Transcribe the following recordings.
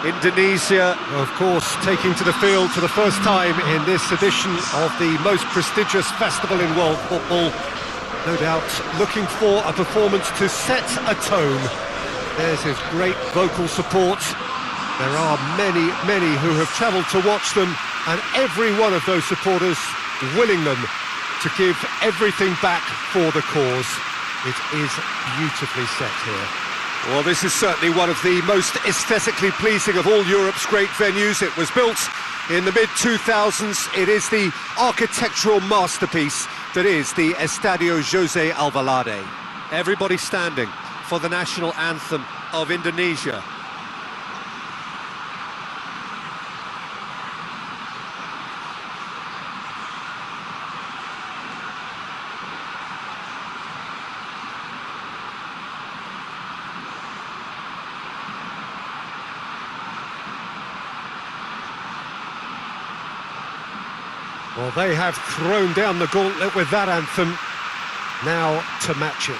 Indonesia, of course, taking to the field for the first time in this edition of the most prestigious festival in world football. No doubt looking for a performance to set a tone. There's his great vocal support. There are many who have travelled to watch them, and every one of those supporters willing them to give everything back for the cause. It is beautifully set here. Well, this is certainly one of the most aesthetically pleasing of all Europe's great venues. It was built in the mid-2000s. It is the architectural masterpiece that is the Estadio José Alvalade. Everybody standing for the national anthem of Indonesia. Well, they have thrown down the gauntlet with that anthem. Now to match it.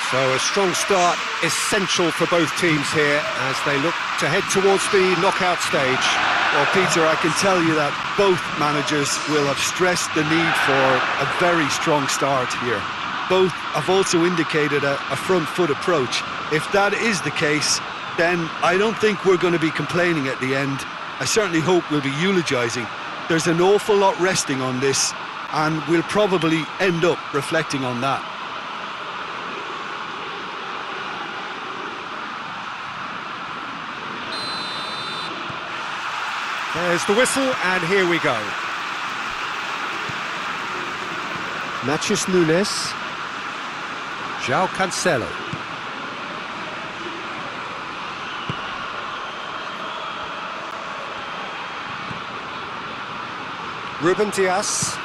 So a strong start, essential for both teams here as they look to head towards the knockout stage. Well, Peter, I can tell you that both managers will have stressed the need for a very strong start here. Both have also indicated a front foot approach. If that is the case, then I don't think we're going to be complaining at the end. I certainly hope we'll be eulogising. There's an awful lot resting on this, and we'll probably end up reflecting on that. There's the whistle, and here we go. Matheus Nunes. João Cancelo. Ruben Dias.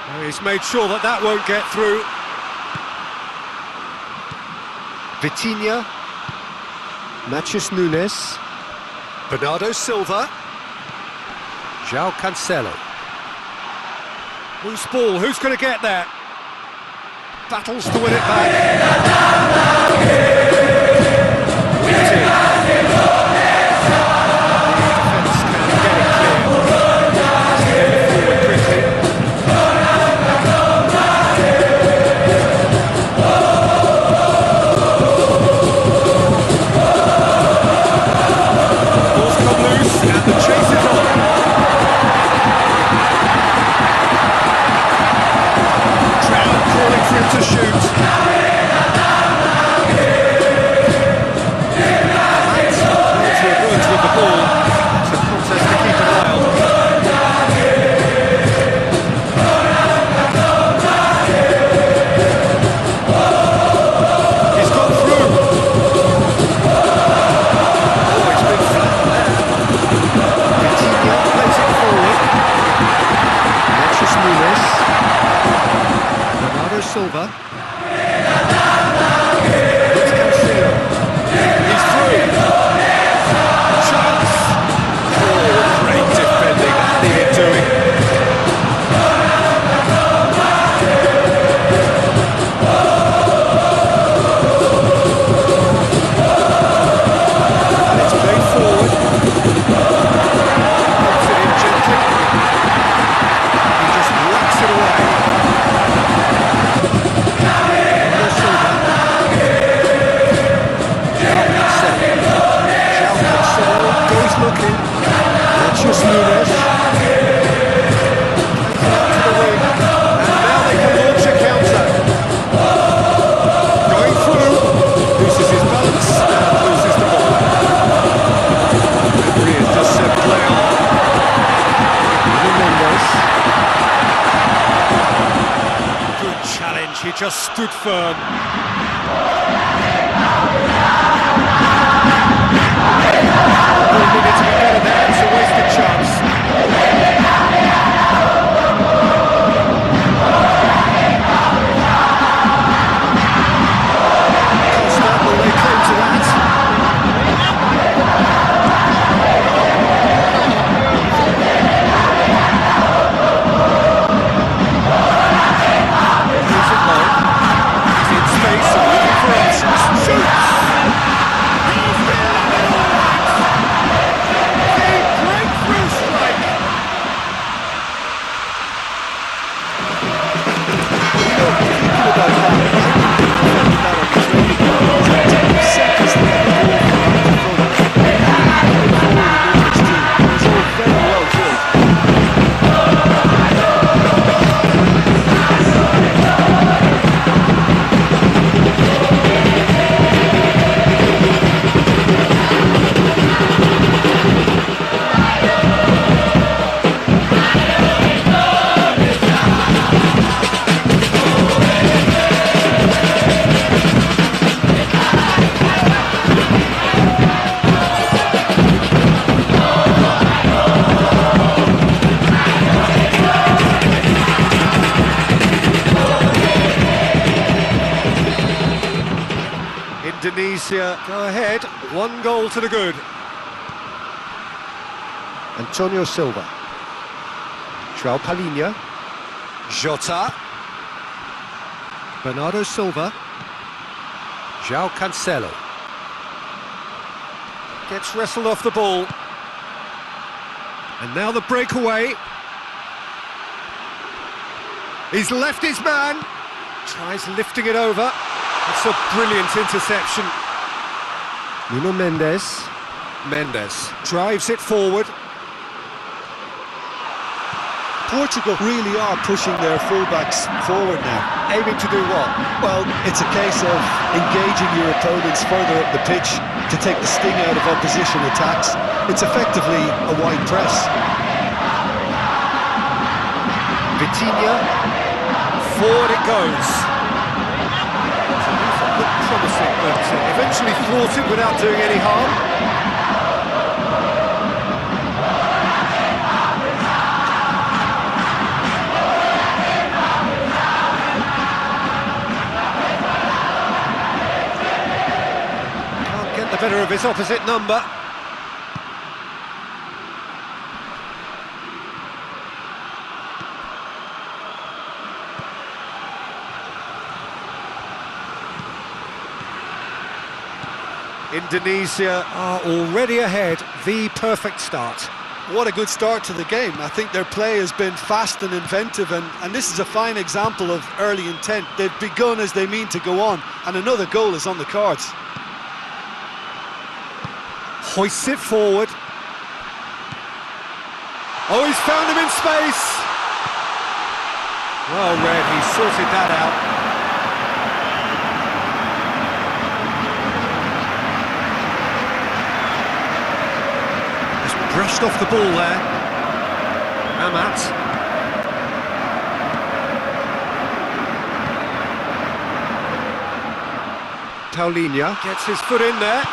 Oh, he's made sure that that won't get through. Vitinha. Matheus Nunes. Bernardo Silva. João Cancelo. Loose ball, who's going to get there? Battles to win it back. Defence can get it clear. Forward quickly. Ball's come loose and the chase is on. Calling for him to shoot. Runs with the ball. It's a contest to keep an eye on. He's got through. Oh, he's been flat there. Vitinha plays it forward. Matheus Nunes. Bernardo Silva. It's Cancelo. He's through. Chance. Oh, great defending. That needed doing. And it's played forward. Puts it in gently. He just whacks it away. Looking, Matheus Nunes, plays it out to the wing, and now they can launch a counter. Going through, loses his balance and loses the ball. Referee has just said play on. just stood firm. 1 minute to be better there, it's a wasted chance. Costa will lay claim to that. Moves it low. He's in space and looking for options. Shoots! He's feeling it all right! The breakthrough strike! Indonesia go ahead, 1 goal to the good. Antonio Silva. João Palhinha. Jota. Bernardo Silva. João Cancelo. Gets wrestled off the ball. And now the breakaway. He's left his man. Tries lifting it over. It's a brilliant interception. Nuno Mendes. Mendes drives it forward. Portugal really are pushing their fullbacks forward now. Aiming to do what? Well, it's a case of engaging your opponents further up the pitch to take the sting out of opposition attacks. It's effectively a wide press. Vitinha. Forward it goes. Looked promising, but eventually thwarted without doing any harm. Can't get the better of his opposite number. Indonesia are already ahead, the perfect start. What a good start to the game. I think their play has been fast and inventive, and this is a fine example of early intent. They've begun as they mean to go on, and another goal is on the cards. Hoists it forward. Oh, he's found him in space! Well read, he sorted that out. Brushed off the ball there. Amat. Paulinho gets his foot in there.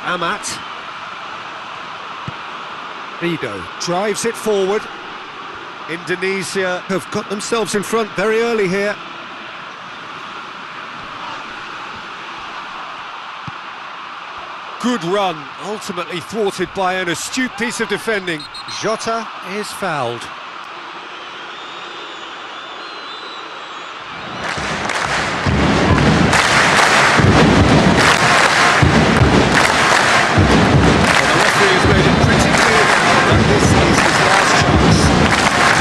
Amat. Rido drives it forward. Indonesia have got themselves in front very early here. Good run, ultimately thwarted by an astute piece of defending. Jota is fouled. And the referee has made it pretty clear now that this is his last chance.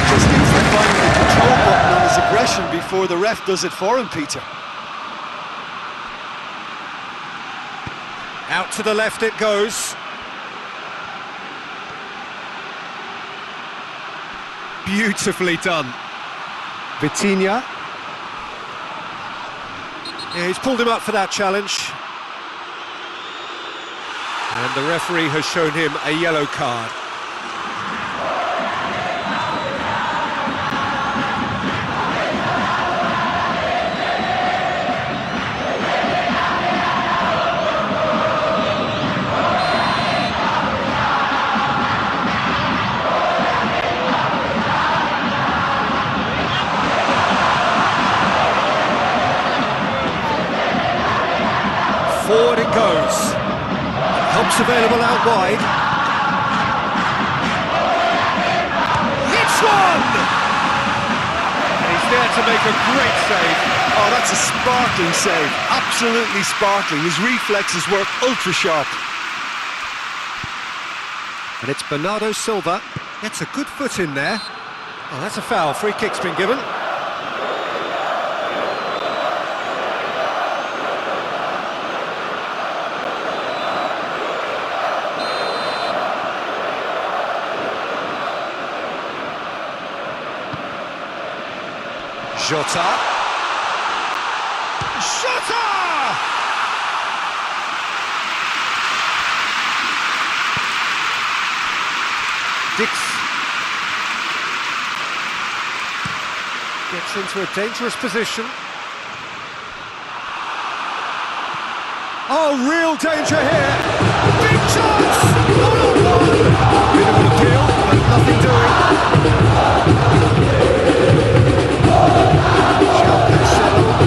Just needs to find the control button on his aggression before the ref does it for him, Peter. Out to the left it goes. Beautifully done. Vitinha. Yeah, he's pulled him up for that challenge. And the referee has shown him a yellow card. goes. Help's available out wide. Hits one! And he's there to make a great save. Oh, that's a sparkling save. Absolutely sparkling. His reflexes work ultra sharp. And it's Bernardo Silva. Gets a good foot in there. Oh, that's a foul. Free kick's been given. Jota. Jota! Dix gets into a dangerous position. Oh, real danger here. Big chance! 1-on-1! Bit of an appeal, but nothing doing.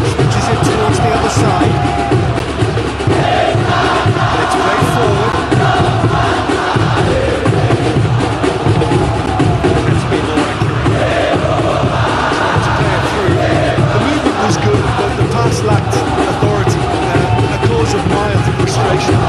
Switches it towards the other side. And it's played forward. Has to be more accurate. Trying to play it through. The movement was good, but the pass lacked authority. A cause of mild frustration.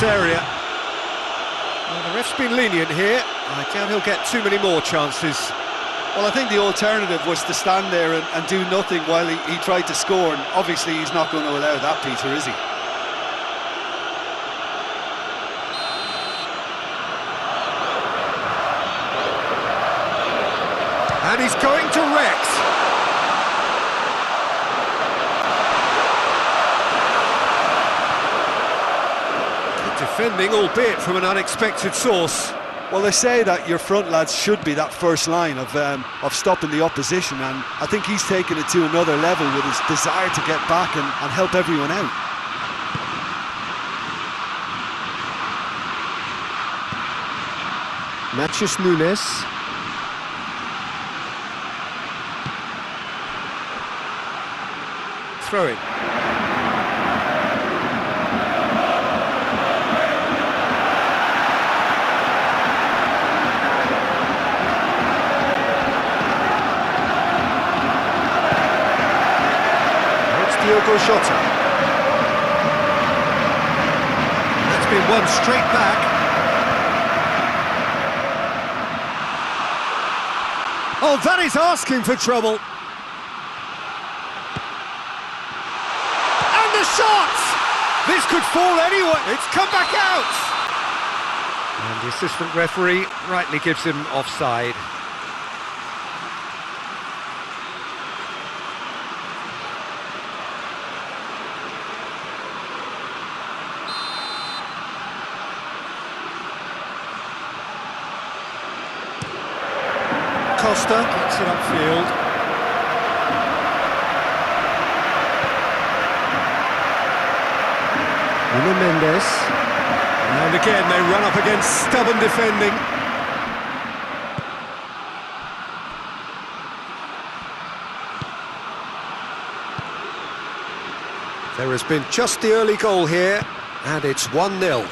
Area. Well, the ref's been lenient here. I doubt he'll get too many more chances. Well, I think the alternative was to stand there and do nothing while he tried to score, and obviously he's not going to allow that, Peter, is he? And he's going direct. Defending, albeit from an unexpected source. Well, they say that your front lads should be that first line of stopping the opposition, and I think he's taken it to another level with his desire to get back and help everyone out. Matheus Nunes. Throw in. Diogo Jota. That's been won straight back. Oh, that is asking for trouble. And the shot! This could fall anyway. It's come back out. And the assistant referee rightly gives him offside. Costa gets it upfield. Mendes. And again, they run up against stubborn defending. There has been just the early goal here, and it's 1-0.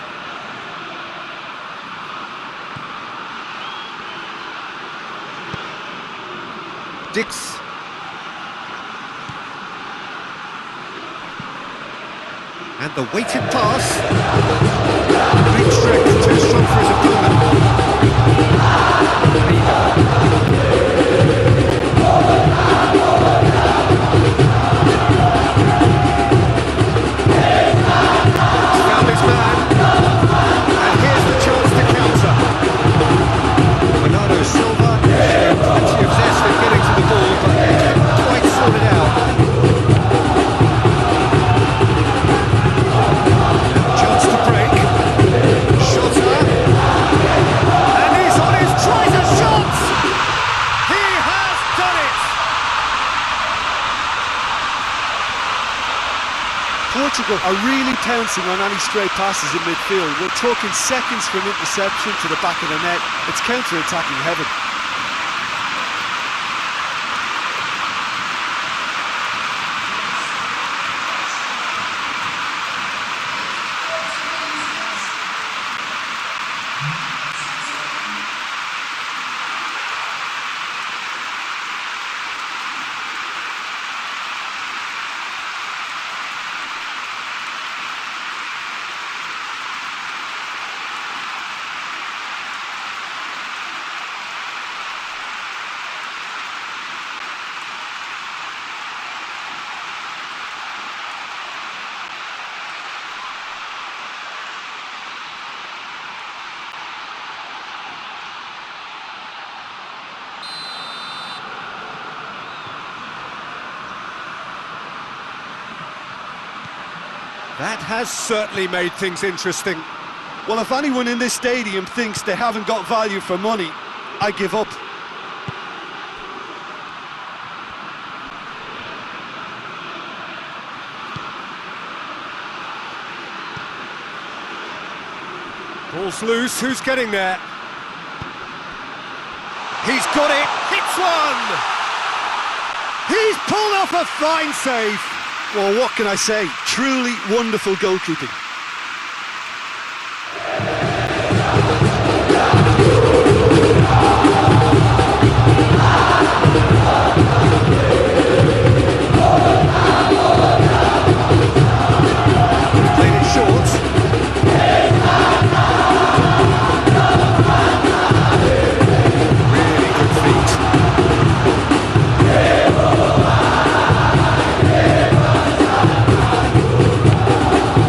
Dix. And the weighted pass. Big stretch, too strong for his opponent. Found his man. And here's the chance to counter. Bernardo Silva showed plenty of zest in getting to the ball, but they couldn't quite sort it out. Chance to break. Shota. And he's on his tries a shot! He has done it! Portugal are really pouncing on any stray passes in midfield. We're talking seconds from interception to the back of the net. It's counter-attacking heaven. That has certainly made things interesting. Well, if anyone in this stadium thinks they haven't got value for money, I give up. Ball's loose, who's getting there? He's got it, hits one! He's pulled off a fine save. Well, what can I say? Truly wonderful goalkeeping. Played it short. Really good feet.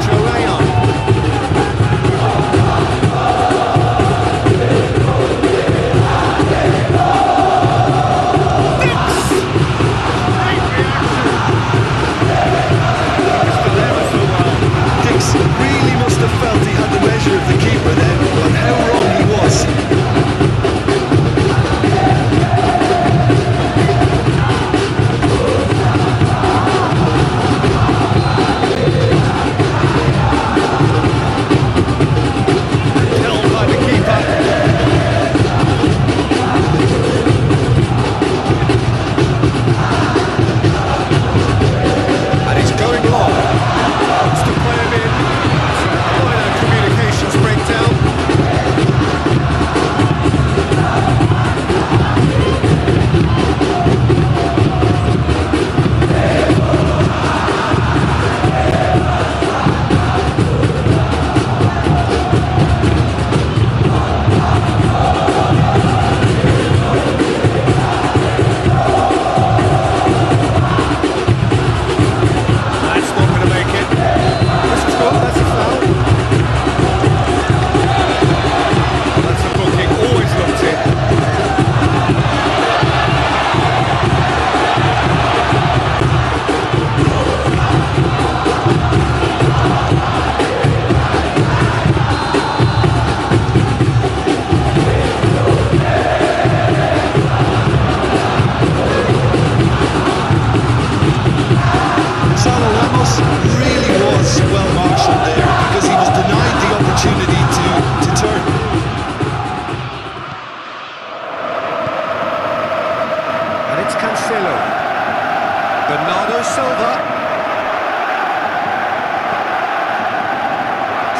Joe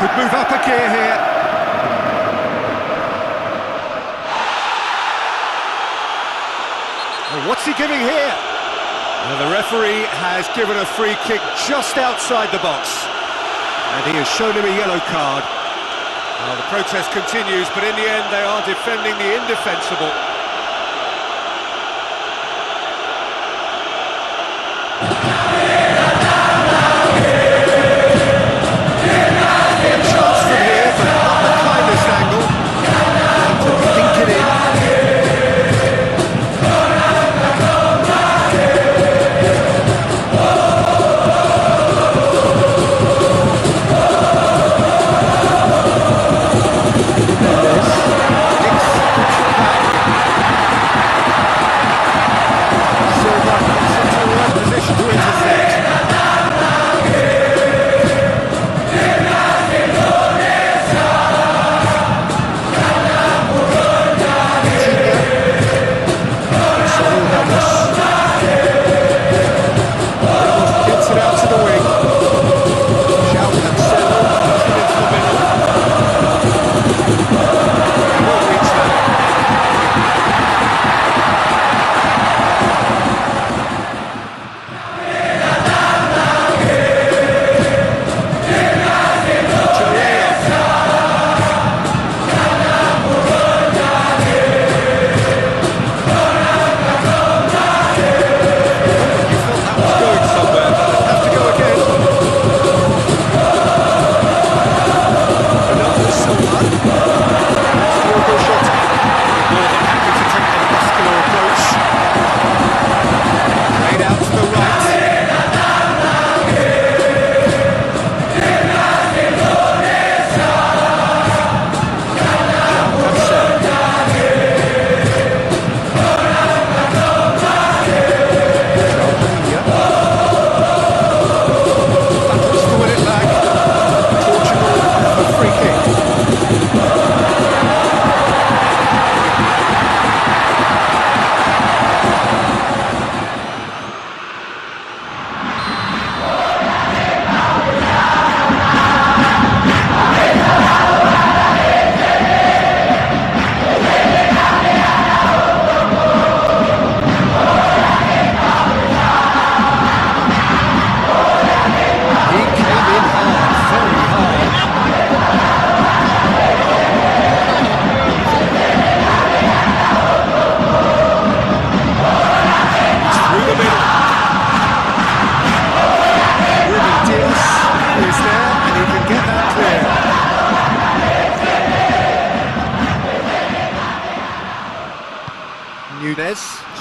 Could move up a gear here. Oh, what's he giving here? The referee has given a free kick just outside the box. And he has shown him a yellow card. Well, the protest continues, but in the end they are defending the indefensible. Chance from here, but not the kindest angle. Think it in.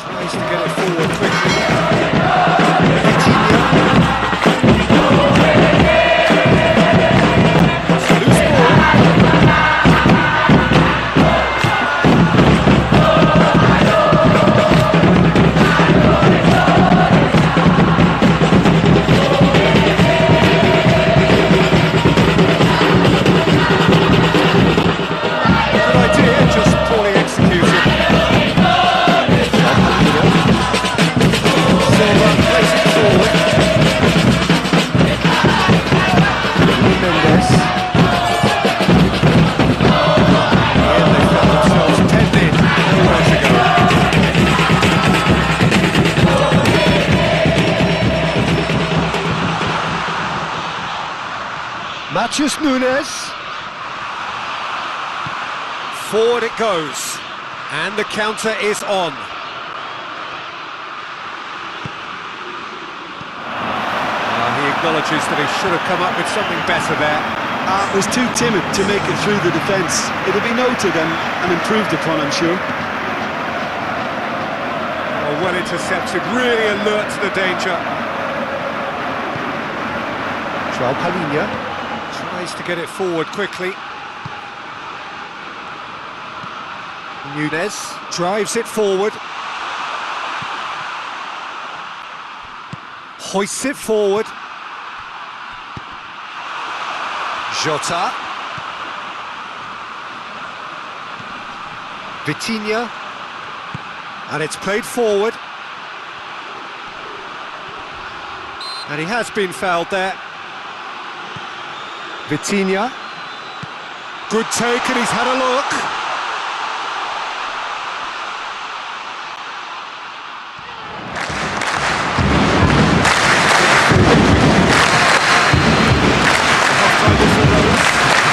Tries to get it forward Good idea, just poorly executed. Matheus Nunes. Forward it goes, and the counter is on. He acknowledges that he should have come up with something better there. Was too timid to make it through the defence. It'll be noted and improved upon, I'm sure. Oh, well intercepted, really alert to the danger. Tries to get it forward quickly. Nunes drives it forward. Hoists it forward. Jota. Vitinha. And it's played forward. And he has been fouled there. Vitinha. Good take, and he's had a look. Half-time whistle goes.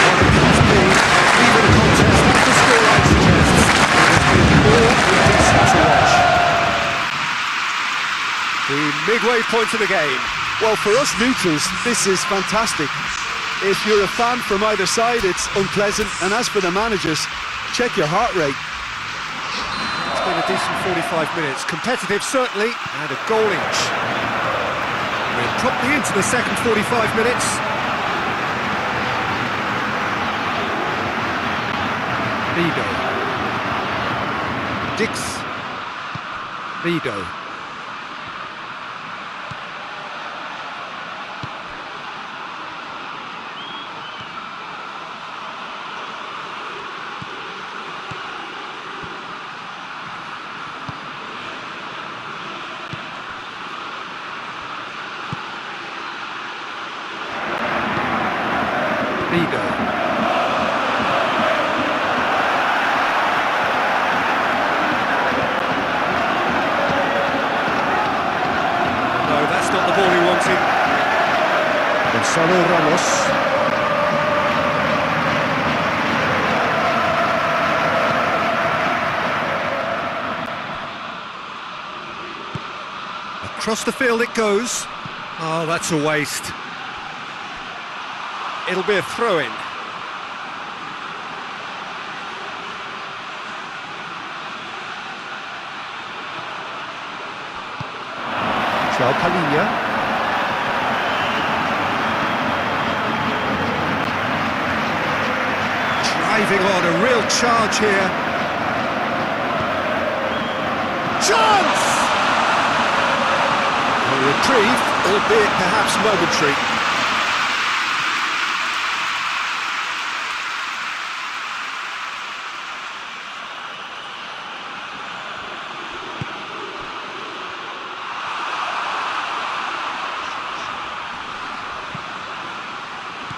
What it has been, even a contest as the scoreline suggests. It has been more than decent to watch. The midway point of the game. Well, for us neutrals, this is fantastic. If you're a fan from either side, it's unpleasant. And as for the managers, check your heart rate. It's been a decent 45 minutes. Competitive, certainly, and a goal each. We're promptly into the second 45 minutes. Lido. Dix. Lido. Lido. No, that's not the ball he wanted. Gonzalo Ramos. Across the field it goes. Oh, that's a waste. It'll be a throw-in. Kalian. Driving on, a real charge here. Chance! A reprieve, albeit perhaps momentary.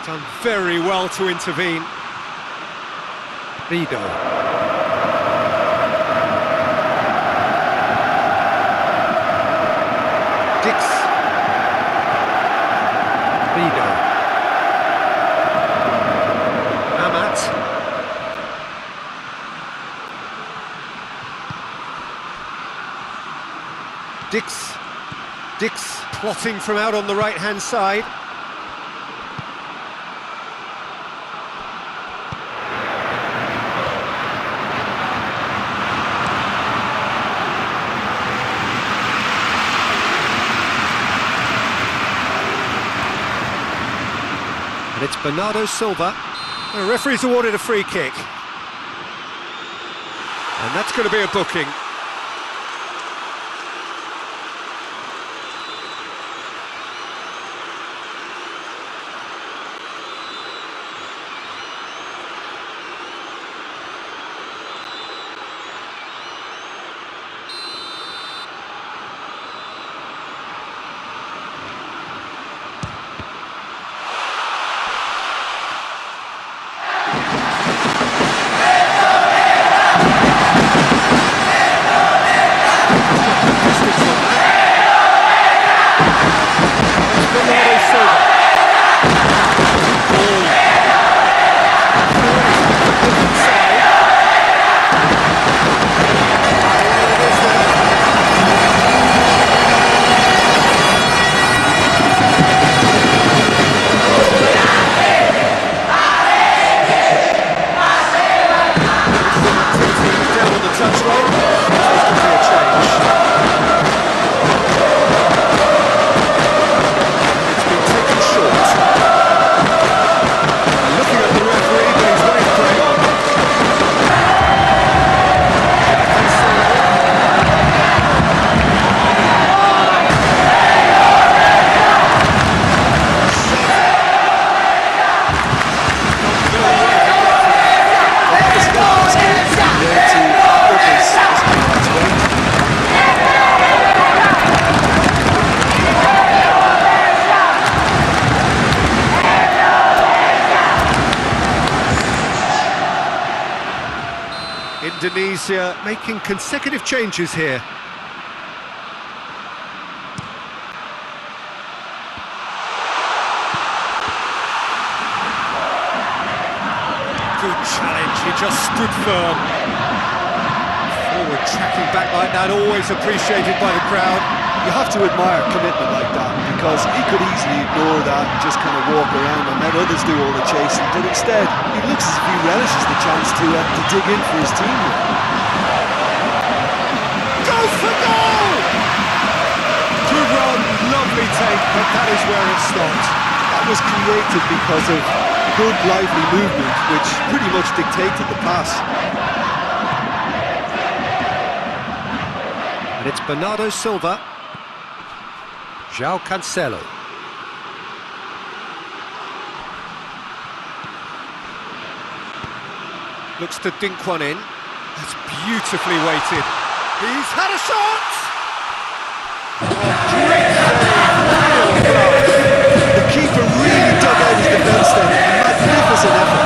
Done very well to intervene. Lido. Dix. Lido. Amat. Dix. Dix plotting from out on the right-hand side. And it's Bernardo Silva. The referee's awarded a free kick. And that's going to be a booking. Indonesia making consecutive changes here. Good challenge, he just stood firm. Forward tracking back like that, always appreciated by the crowd. You have to admire commitment like that, because he could easily ignore that and just kind of walk around and let others do all the chasing, but instead he looks as if he relishes the chance to dig in for his team here. Go for goal! Good run, lovely take, but that is where it stopped. That was created because of good lively movement, which pretty much dictated the pass. And it's Bernardo Silva. João Cancelo. Looks to dink one in. That's beautifully weighted. He's had a shot! Oh, great save! Real class. The keeper really dug out his defence there. A magnificent effort.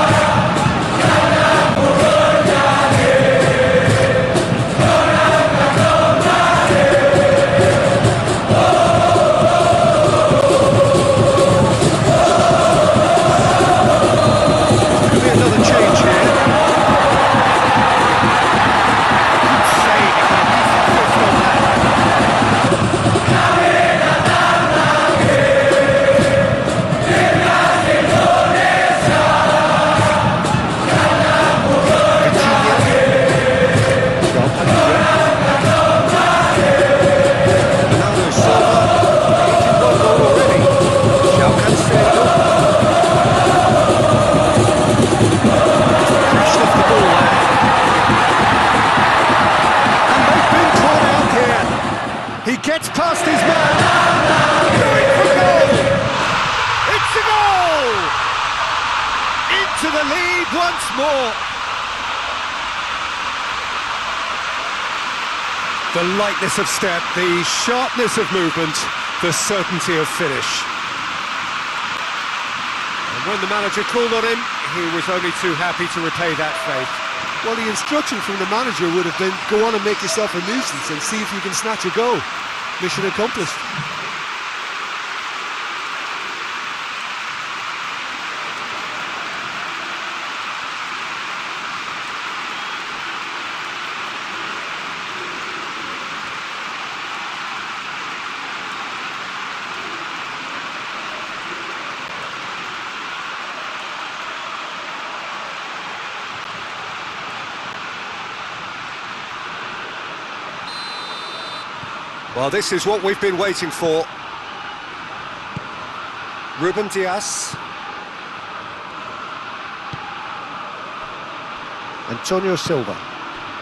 Gets past his man, going for goal! It's a goal! Into the lead once more. The lightness of step, the sharpness of movement, the certainty of finish. And when the manager called on him, he was only too happy to repay that faith. Well, the instruction from the manager would have been, go on and make yourself a nuisance and see if you can snatch a goal. Mission accomplished. Well, this is what we've been waiting for. Ruben Dias. Antonio Silva.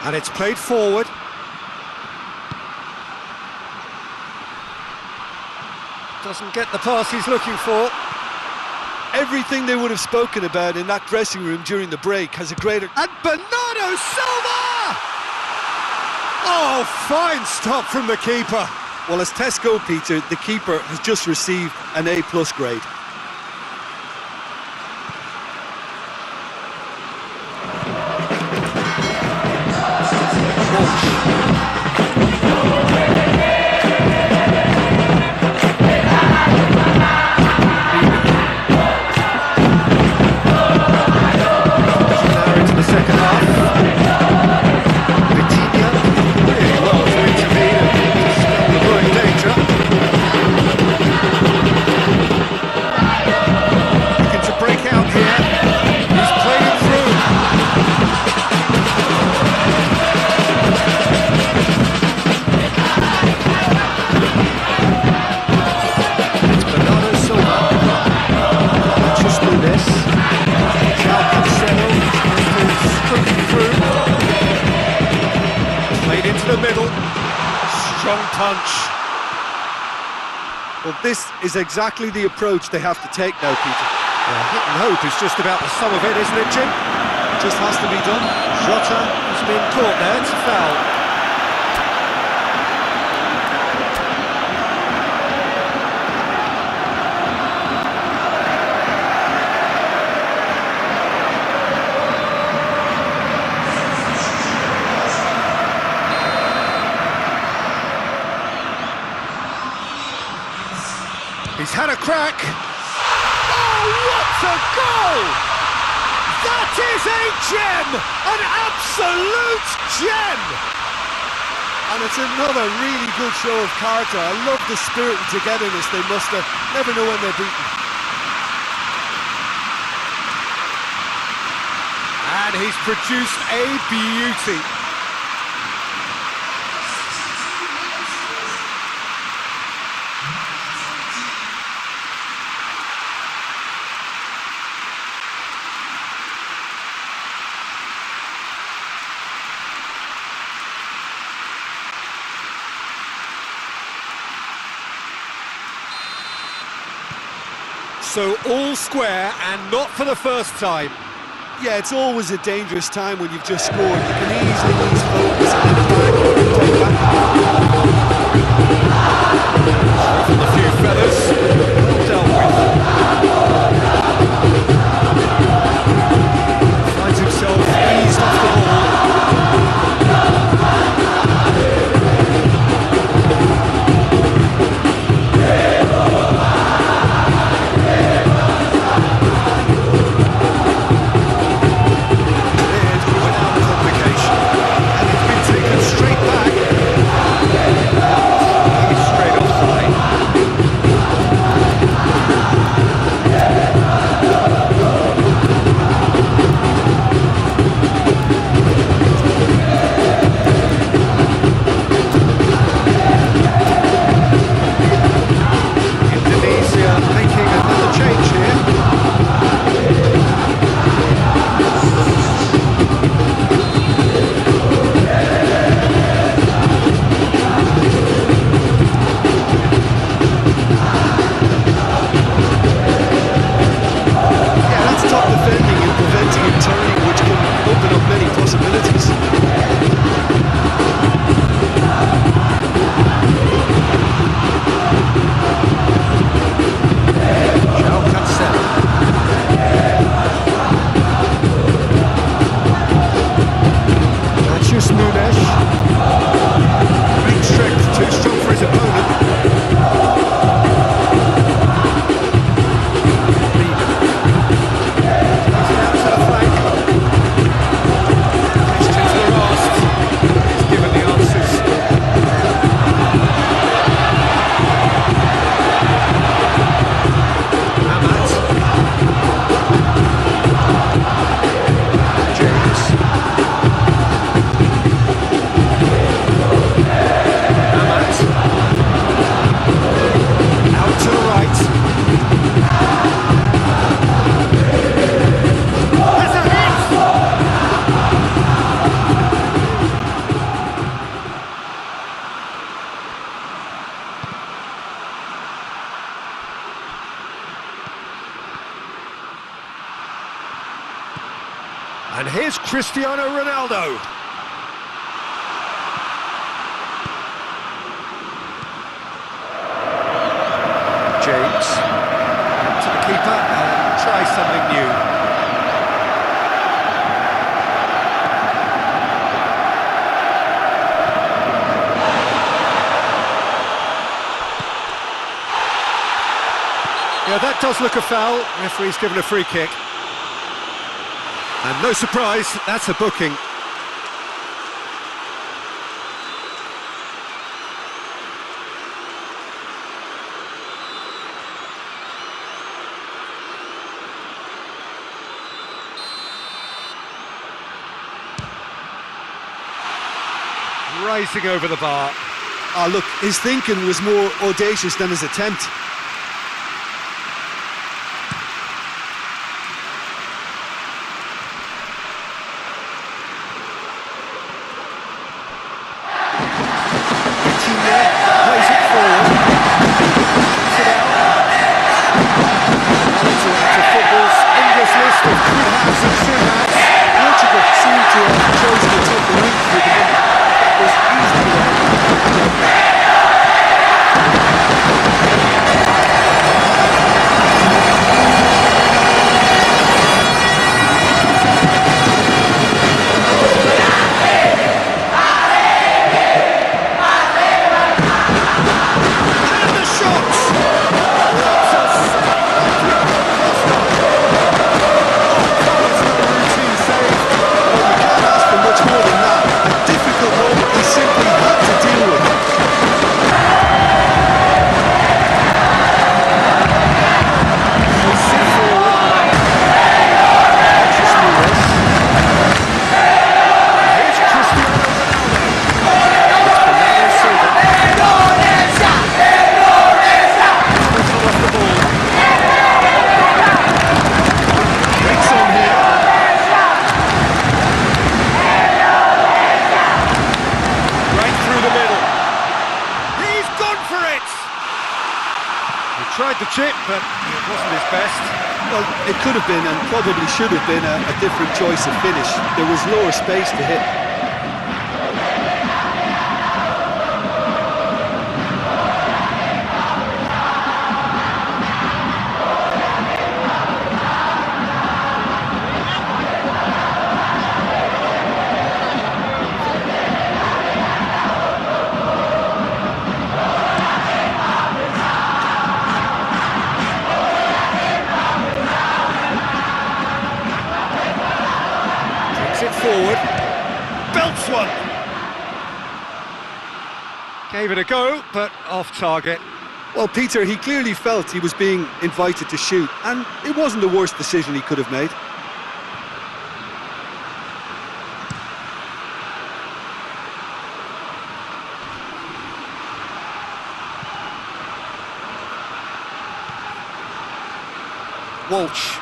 And it's played forward. Doesn't get the pass he's looking for. Everything they would have spoken about in that dressing room during the break has a greater... And Bernardo Silva! Oh, fine stop from the keeper. Well, as tests go, Peter, the keeper has just received an A+ grade. Now into the second half. Punch. Well, this is exactly the approach they have to take now, Peter. Hit and hope is just about the sum of it, isn't it, Jim? It just has to be done. Jota has been caught there, it's a foul. crack. Oh, what a goal! That is a gem! An absolute gem! And it's another really good show of character. I love the spirit and togetherness they muster. Never know when they're beaten. And he's produced a beauty. So all square, and not for the first time. Yeah, it's always a dangerous time when you've just scored. You can easily lose focus and then back. From a few feathers, well dealt with. Finds himself eased off the ball. And here's Cristiano Ronaldo. James, to the keeper, and try something new. Yeah, that does look a foul. Referee's given a free kick. And no surprise, that's a booking. Rising over the bar. Ah, look, his thinking was more audacious than his attempt. manage it, but it wasn't his best. Well, it could have been and probably should have been a different choice of finish. There was lower space to hit. Forward, belts one. Gave it a go, but off target. Well, Peter, he clearly felt he was being invited to shoot, and it wasn't the worst decision he could have made. Walsh.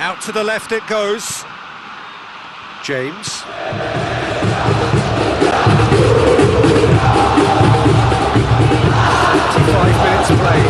Out to the left it goes. James. 45 minutes played.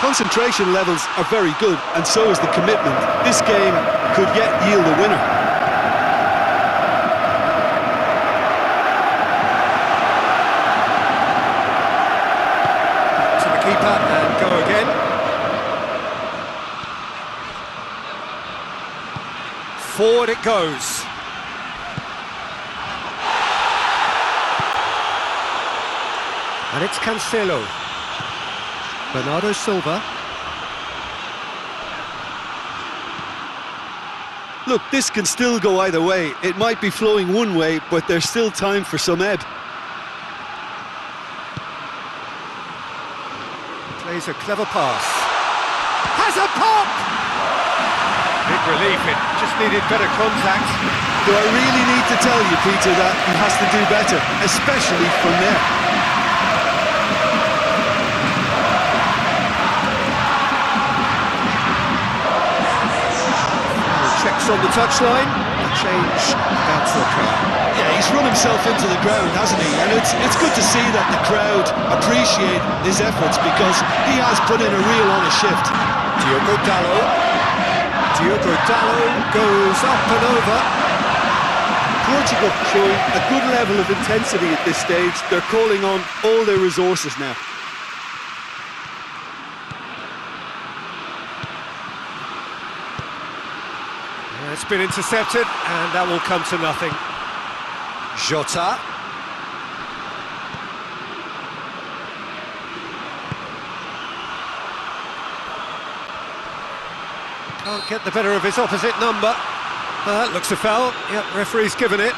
Concentration levels are very good, and so is the commitment. This game could yet yield a winner. To the keeper and go again. Forward it goes. And it's Cancelo. Bernardo Silva. Look, this can still go either way. It might be flowing one way, but there's still time for some ebb. Plays a clever pass. Has a pop! Big relief, it just needed better contact. Do I really need to tell you, Peter, that he has to do better, especially from there? Checks on the touchline, a change about to occur. Yeah, he's run himself into the ground, hasn't he? And it's good to see that the crowd appreciate his efforts, because he has put in a real honest shift. Yuukk Diogo Dalot goes up and over. Portugal showing a good level of intensity at this stage. They're calling on all their resources now. It's been intercepted, and that will come to nothing. Jota. Can't get the better of his opposite number. Looks a foul. Yep, referee's given it.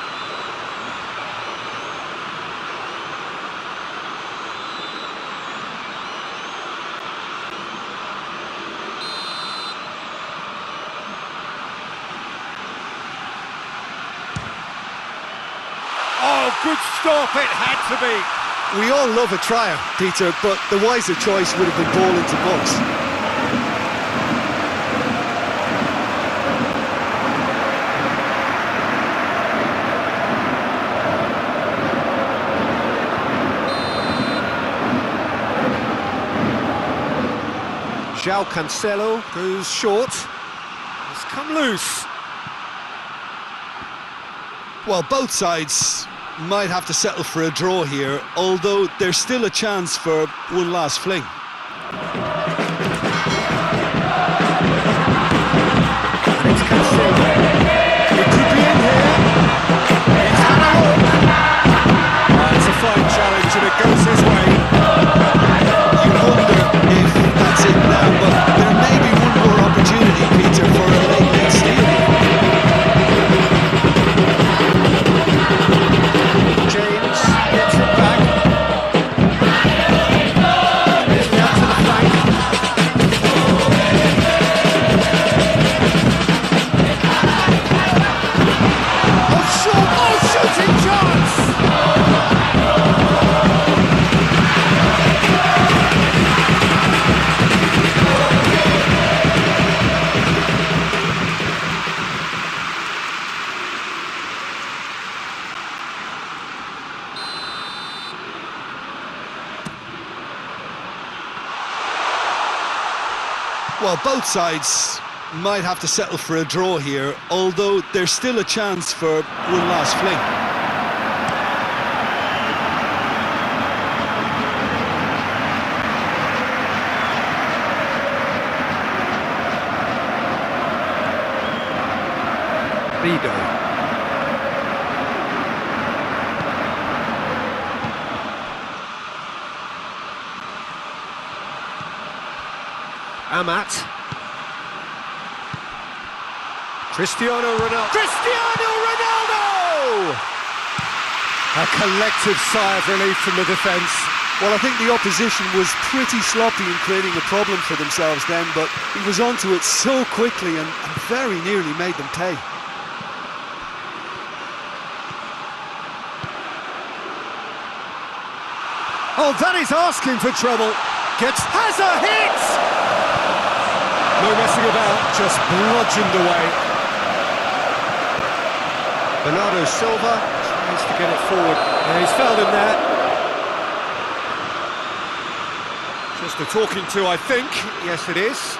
Oh, good stop, it had to be. We all love a triumph, Peter, but the wiser choice would have been ball into box. João Cancelo goes short. It's come loose. Well, both sides might have to settle for a draw here, although there's still a chance for one last fling. It's Cancelo. It could be in here. It's had a look. It's a fine challenge and it goes his way. You wonder if that's it now, but there may be one more opportunity, Peter, for a late steal. James gets it back. It's out to the flank. Oh, shooting chance! Well, both sides might have to settle for a draw here, although there's still a chance for one last fling. Vigo. Amat. Cristiano Ronaldo. Cristiano Ronaldo! A collective sigh of relief from the defence. Well, I think the opposition was pretty sloppy in creating a problem for themselves then, but he was onto it so quickly and very nearly made them pay. Oh, that is asking for trouble. Has a hit! No messing about, just bludgeoned away. Bernardo Silva tries to get it forward. Yeah, he's fouled him there. Just a talking to, I think. Yes, it is.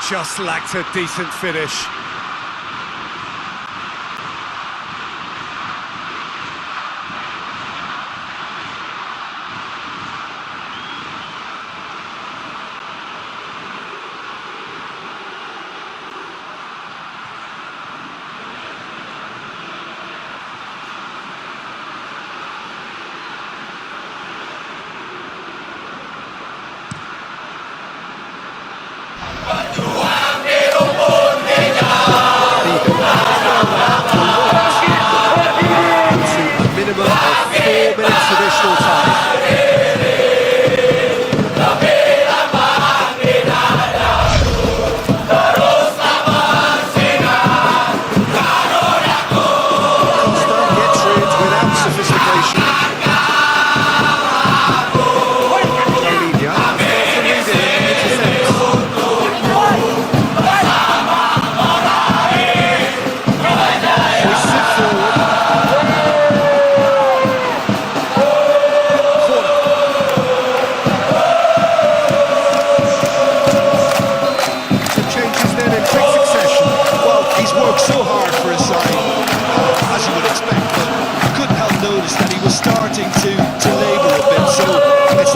Just lacked a decent finish.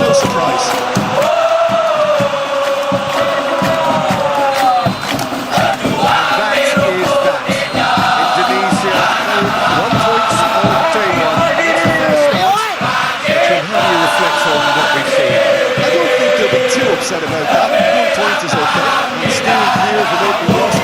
no surprise. That is that. Indonesia hold 1 point on day one. It's a fair start. Jim, how do you reflect on what we've seen? I don't think they'll be too upset about that. 1 point is okay. And steering clear of an open run